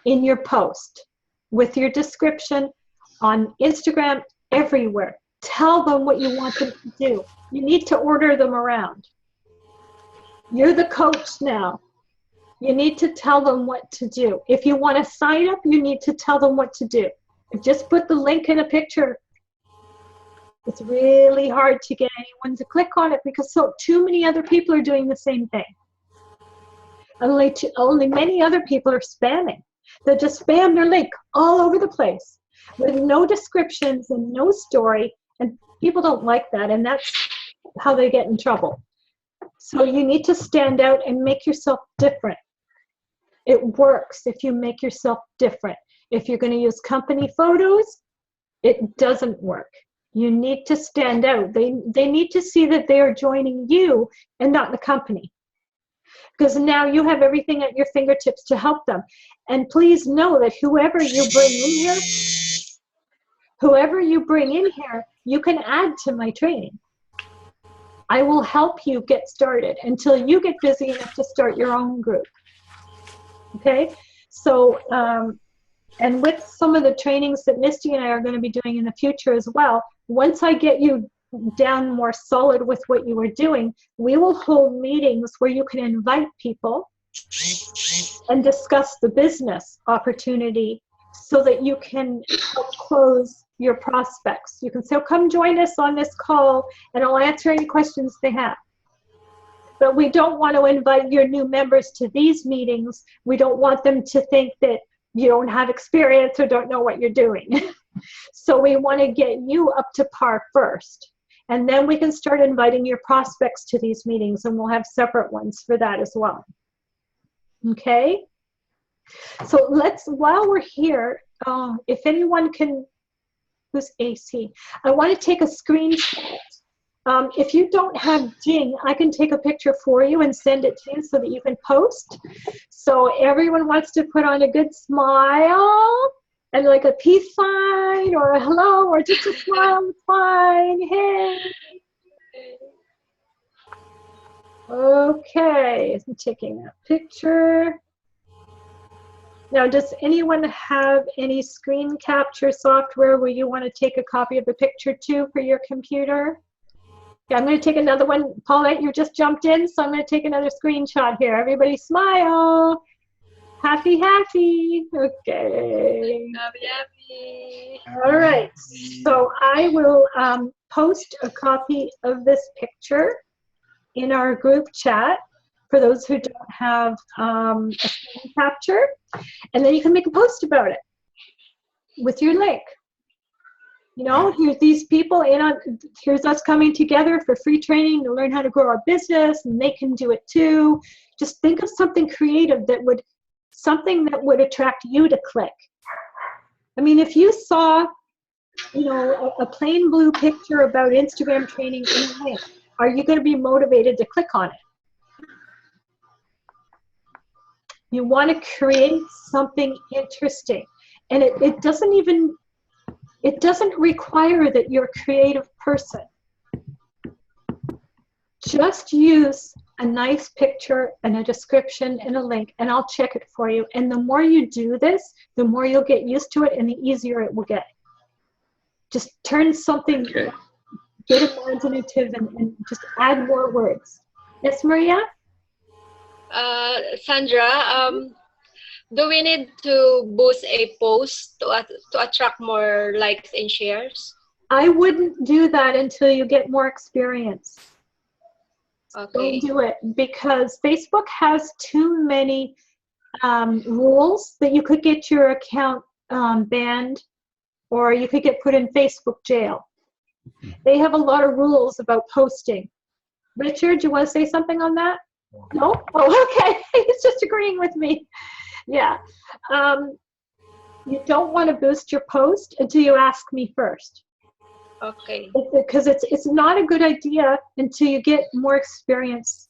A: in your post, with your description, on Instagram, everywhere. Tell them what you want them to do. You need to order them around. You're the coach now. You need to tell them what to do. If you want to sign up, you need to tell them what to do. Just put the link in a picture. It's really hard to get anyone to click on it because too many other people are doing the same thing. Only many other people are spamming. They just spam their link all over the place with no descriptions and no story, and people don't like that, and that's how they get in trouble. So you need to stand out and make yourself different. It works if you make yourself different. If you're going to use company photos, it doesn't work. You need to stand out. They need to see that they are joining you and not the company. Because now you have everything at your fingertips to help them. And please know that whoever you bring in here, you can add to my training. I will help you get started until you get busy enough to start your own group. Okay? So, and with some of the trainings that Misty and I are going to be doing in the future as well, once I get you down more solid with what you are doing, we will hold meetings where you can invite people and discuss the business opportunity so that you can help close your prospects. You can say, oh, come join us on this call and I'll answer any questions they have. But we don't want to invite your new members to these meetings. We don't want them to think that you don't have experience or don't know what you're doing. So we want to get you up to par first. And then we can start inviting your prospects to these meetings, and we'll have separate ones for that as well. Okay? So while we're here, if anyone can, who's AC? I want to take a screenshot. If you don't have Jing, I can take a picture for you and send it to you so that you can post. So everyone wants to put on a good smile and like a peace sign or a hello or just a smile, fine. Hey. Okay, I'm taking that picture. Now, does anyone have any screen capture software where you want to take a copy of the picture too for your computer? Yeah, I'm going to take another one. Paulette, you just jumped in, so I'm going to take another screenshot here. Everybody smile. Happy, happy. Okay.
B: Happy.
A: All right. So I will post a copy of this picture in our group chat for those who don't have a screen capture. And then you can make a post about it with your link. You know, here's these people here's us coming together for free training to learn how to grow our business, and they can do it too. Just think of something creative something that would attract you to click. I mean, if you saw, you know, a plain blue picture about Instagram training in a link, are you going to be motivated to click on it? You want to create something interesting. And it doesn't require that you're a creative person. Just use a nice picture and a description and a link, and I'll check it for you. And the more you do this, the more you'll get used to it and the easier it will get. Just turn something get imaginative and just add more words. Yes, Maria?
F: Sandra, do we need to boost a post to attract more likes and shares?
A: I wouldn't do that until you get more experience.
F: Okay.
A: Don't do it because Facebook has too many rules that you could get your account banned, or you could get put in Facebook jail. They have a lot of rules about posting. Richard, do you want to say something on that? No? Oh, okay. He's just agreeing with me. Yeah. You don't want to boost your post until you ask me first.
F: Okay.
A: Because it's not a good idea until you get more experience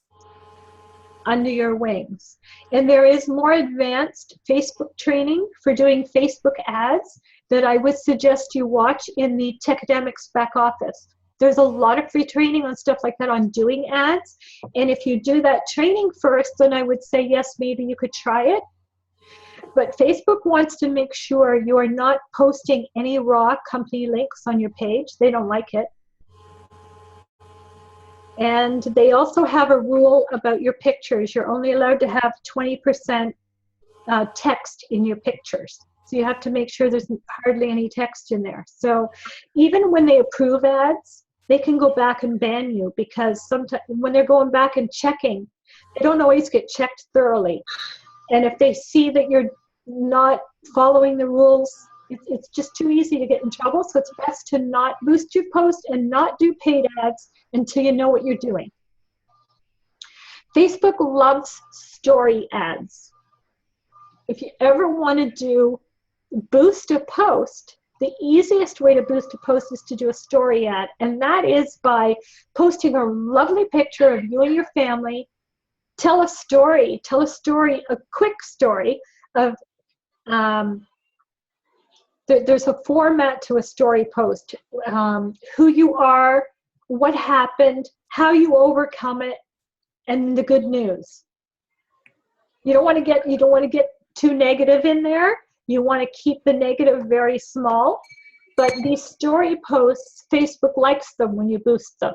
A: under your wings. And there is more advanced Facebook training for doing Facebook ads that I would suggest you watch in the Techademics back office. There's a lot of free training on stuff like that on doing ads. And if you do that training first, then I would say, yes, maybe you could try it. But Facebook wants to make sure you are not posting any raw company links on your page. They don't like it. And they also have a rule about your pictures. You're only allowed to have 20% text in your pictures. So you have to make sure there's hardly any text in there. So even when they approve ads, they can go back and ban you because sometimes when they're going back and checking, they don't always get checked thoroughly. And if they see that you're not following the rules, it's just too easy to get in trouble. So it's best to not boost your post and not do paid ads until you know what you're doing. Facebook loves story ads. If you ever want to boost a post, the easiest way to boost a post is to do a story ad. And that is by posting a lovely picture of you and your family. Tell a story, a quick story of, there's a format to a story post, who you are, what happened, how you overcome it, and the good news. You don't want to get too negative in there. You want to keep the negative very small. But these story posts, Facebook likes them when you boost them.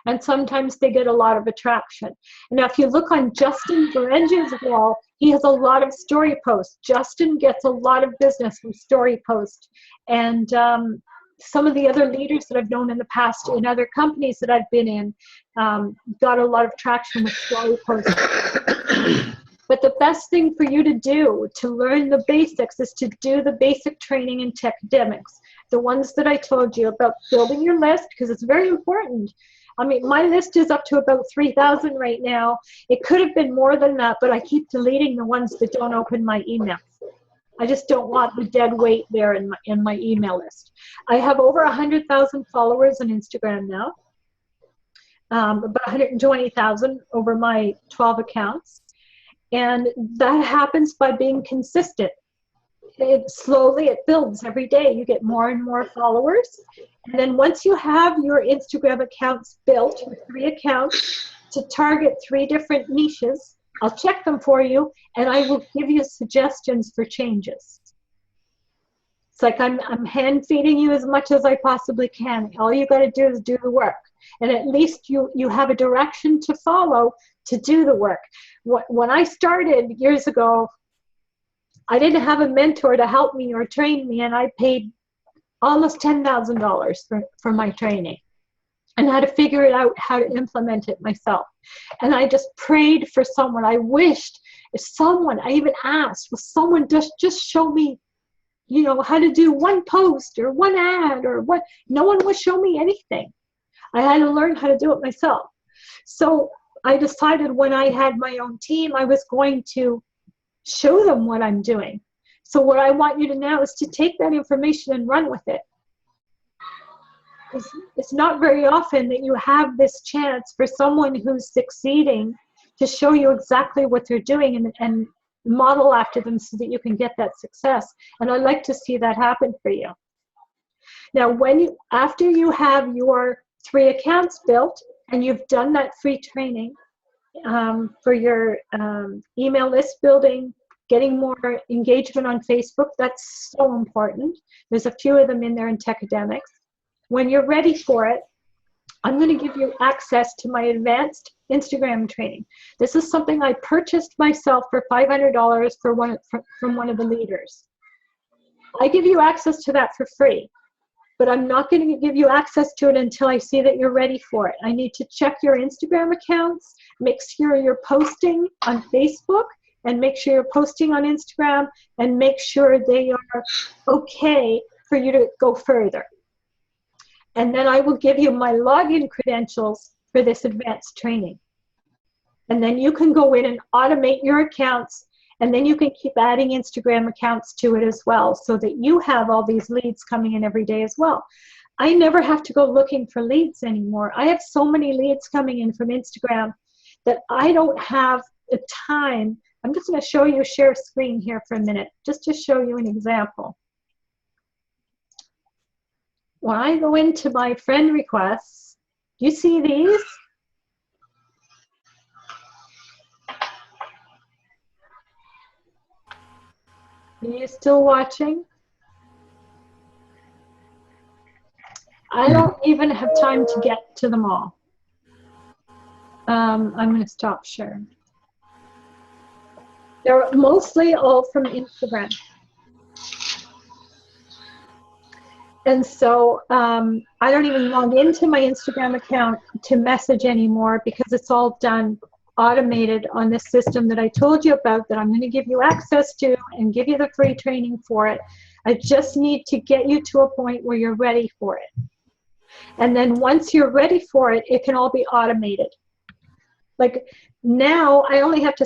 A: And sometimes they get a lot of attraction. Now, if you look on Justin Berenge's wall, he has a lot of story posts. Justin gets a lot of business from story posts. And some of the other leaders that I've known in the past in other companies that I've been in got a lot of traction with story posts. But the best thing for you to do to learn the basics is to do the basic training in Techademics. The ones that I told you about building your list, because it's very important. I mean, my list is up to about 3,000 right now. It could have been more than that, but I keep deleting the ones that don't open my emails. I just don't want the dead weight there in my email list. I have over 100,000 followers on Instagram now, about 120,000 over my 12 accounts. And that happens by being consistent. It builds every day. You get more and more followers. And then once you have your Instagram accounts built, with 3 accounts to target 3 different niches, I'll check them for you and I will give you suggestions for changes. It's like I'm hand feeding you as much as I possibly can. All you got to do is do the work. And at least you have a direction to follow to do the work. When I started years ago, I didn't have a mentor to help me or train me, and I paid almost $10,000 for my training and had to figure it out how to implement it myself. And I just prayed for someone. I wished I even asked, will someone just show me, how to do one post or one ad or what? No one would show me anything. I had to learn how to do it myself. So I decided when I had my own team, I was going to show them what I'm doing. So what I want you to now is to take that information and run with it. It's not very often that you have this chance for someone who's succeeding to show you exactly what they're doing and model after them so that you can get that success. And I'd like to see that happen for you. Now, after you have your 3 accounts built and you've done that free training for your email list building, getting more engagement on Facebook, that's so important. There's a few of them in there in Techademics. When you're ready for it, I'm going to give you access to my advanced Instagram training. This is something I purchased myself for $500 from one of the leaders. I give you access to that for free, but I'm not going to give you access to it until I see that you're ready for it. I need to check your Instagram accounts, make sure you're posting on Facebook, and make sure you're posting on Instagram, and make sure they are okay for you to go further. And then I will give you my login credentials for this advanced training. And then you can go in and automate your accounts, and then you can keep adding Instagram accounts to it as well, so that you have all these leads coming in every day as well. I never have to go looking for leads anymore. I have so many leads coming in from Instagram that I don't have the time. I'm just going to show you a share screen here for a minute, just to show you an example. When I go into my friend requests, do you see these? Are you still watching? I don't even have time to get to them all. I'm going to stop sharing. They're mostly all from Instagram. And so I don't even log into my Instagram account to message anymore, because it's all done automated on this system that I told you about, that I'm going to give you access to and give you the free training for it. I just need to get you to a point where you're ready for it. And then once you're ready for it, it can all be automated. Like now, I don't have to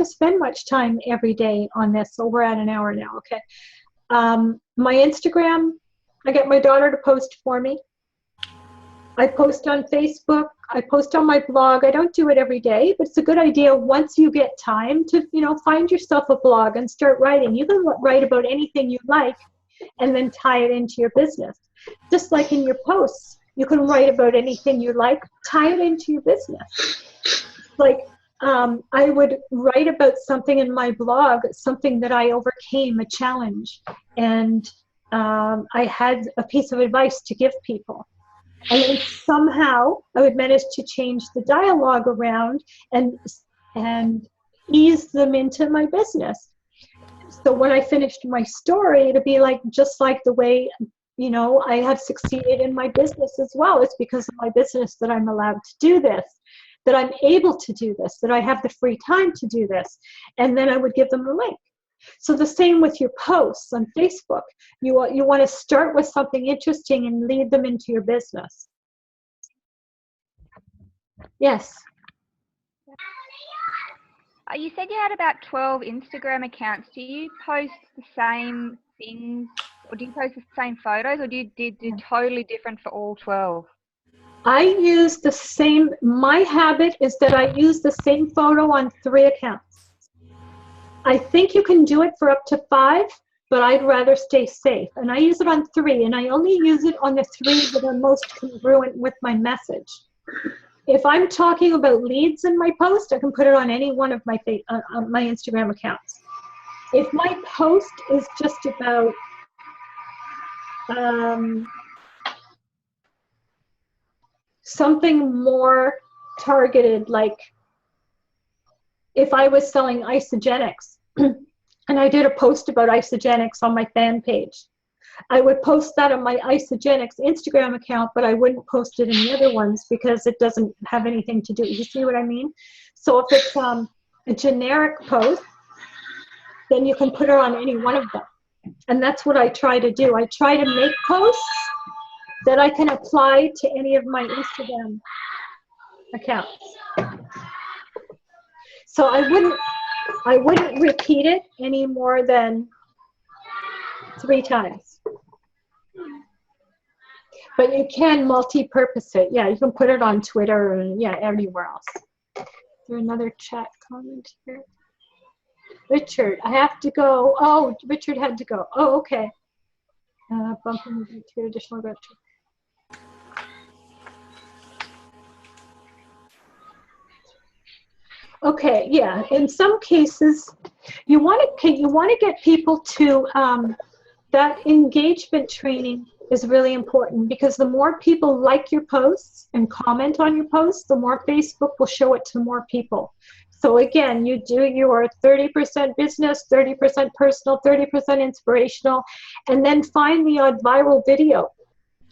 A: spend much time every day on this. So we're at an hour now, okay. My Instagram, I get my daughter to post for me. I post on Facebook. I post on my blog. I don't do it every day, but it's a good idea once you get time to, find yourself a blog and start writing. You can write about anything you like and then tie it into your business. Just like in your posts, you can write about anything you like, tie it into your business. Like I would write about something in my blog, something that I overcame, a challenge, and I had a piece of advice to give people. And then somehow I would manage to change the dialogue around and ease them into my business. So when I finished my story, it'd be like, just like the way, I have succeeded in my business as well. It's because of my business that I'm allowed to do this, that I'm able to do this, that I have the free time to do this. And then I would give them a link. So the same with your posts on Facebook. You want to start with something interesting and lead them into your business. Yes.
D: You said you had about 12 Instagram accounts. Do you post the same things, or do you post the same photos, or do you do totally different for all 12?
A: I use the same. My habit is that I use the same photo on 3 accounts. I think you can do it for up to 5, but I'd rather stay safe. And I use it on 3, and I only use it on the 3 that are most congruent with my message. If I'm talking about leads in my post, I can put it on any one of my my Instagram accounts. If my post is just about something more targeted, like if I was selling Isagenix and I did a post about Isagenix on my fan page, I would post that on my Isagenix Instagram account, but I wouldn't post it in the other ones because it doesn't have anything to do. You see what I mean? So if it's a generic post, then you can put it on any one of them. And that's what I try to do. I try to make posts that I can apply to any of my Instagram accounts. So I wouldn't repeat it any more than 3 times. But you can multi-purpose it. Yeah, you can put it on Twitter and everywhere else. Is there another chat comment here? Richard, I have to go. Oh, Richard had to go. Oh, okay. Bumping to additional Richard. Okay, yeah. In some cases, you want to get people to that engagement training is really important, because the more people like your posts and comment on your posts, the more Facebook will show it to more people. So again, you do your 30% business, 30% personal, 30% inspirational, and then find the odd viral video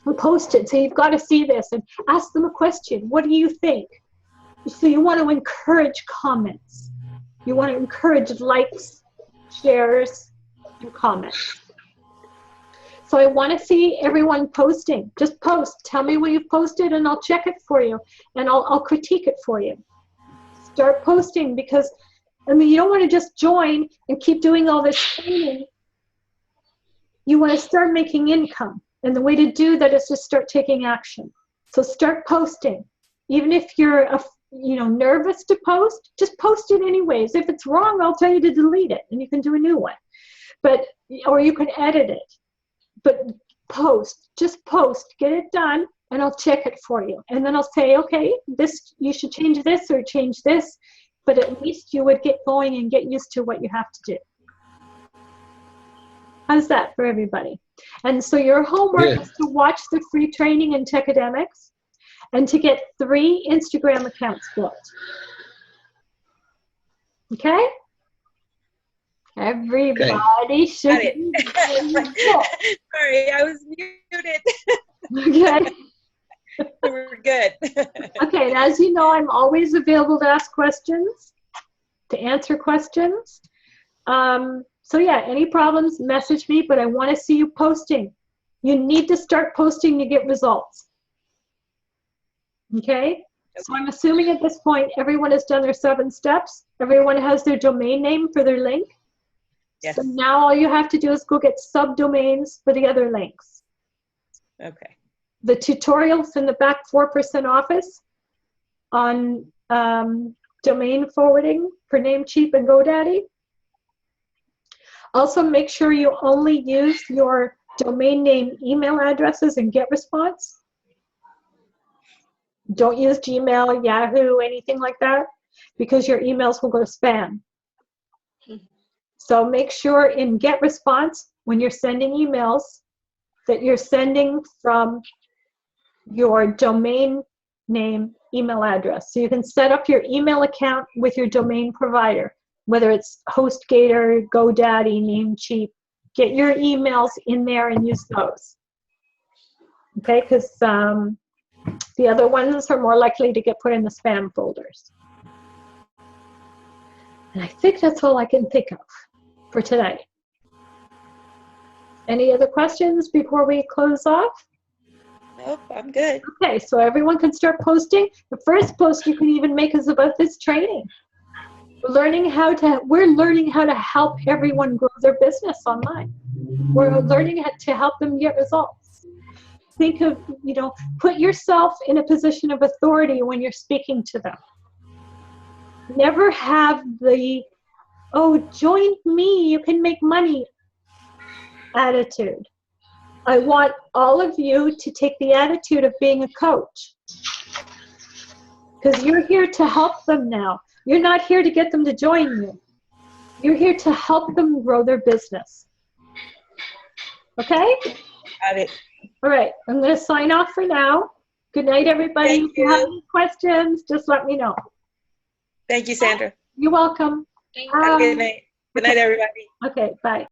A: and post it. So you've got to see this and ask them a question. What do you think? So you want to encourage comments. You want to encourage likes, shares, and comments. So I want to see everyone posting. Just post. Tell me what you've posted and I'll check it for you, and I'll critique it for you. Start posting, because I mean, you don't want to just join and keep doing all this training. You want to start making income, and the way to do that is to start taking action. So start posting. Even if you're nervous to post, just post it anyways. If it's wrong, I'll tell you to delete it and you can do a new one. Or you can edit it. But post, just post, get it done, and I'll check it for you. And then I'll say, okay, this, you should change this or change this, but at least you would get going and get used to what you have to do. How's that for everybody? And so your homework is to watch the free training in Techademics and to get 3 Instagram accounts built. Okay? Everybody should.
B: Got it. Sorry, I was muted.
A: Okay.
B: We're good.
A: Okay, and as you know, I'm always available to ask questions, to answer questions. So yeah, any problems, message me, but I want to see you posting. You need to start posting to get results. Okay? So I'm assuming at this point, everyone has done their 7 steps. Everyone has their domain name for their link.
B: Yes.
A: So now all you have to do is go get subdomains for the other links.
B: Okay.
A: The tutorials in the back 4% office on domain forwarding for Namecheap and GoDaddy. Also make sure you only use your domain name email addresses and GetResponse. Don't use Gmail, Yahoo, anything like that, because your emails will go to spam. So make sure in GetResponse, when you're sending emails, that you're sending from your domain name email address. So you can set up your email account with your domain provider, whether it's HostGator, GoDaddy, Namecheap. Get your emails in there and use those. Okay, because the other ones are more likely to get put in the spam folders. And I think that's all I can think of for today. Any other questions before we close off?
B: Nope, I'm good.
A: Okay, so everyone can start posting. The first post you can even make is about this training. We're learning how to help everyone grow their business online. We're learning how to help them get results. Think of, put yourself in a position of authority when you're speaking to them. Never have the, oh, join me, you can make money attitude. I want all of you to take the attitude of being a coach, because you're here to help them now. You're not here to get them to join you. You're here to help them grow their business. Okay?
B: Got it.
A: All right, I'm going to sign off for now. Good night, everybody.
B: Thank
A: If you have
B: you.
A: any questions, just let me know.
B: Thank you, Sandra.
A: You're welcome.
F: Thank you.
B: Have a good night. Good night, everybody.
A: Okay, bye.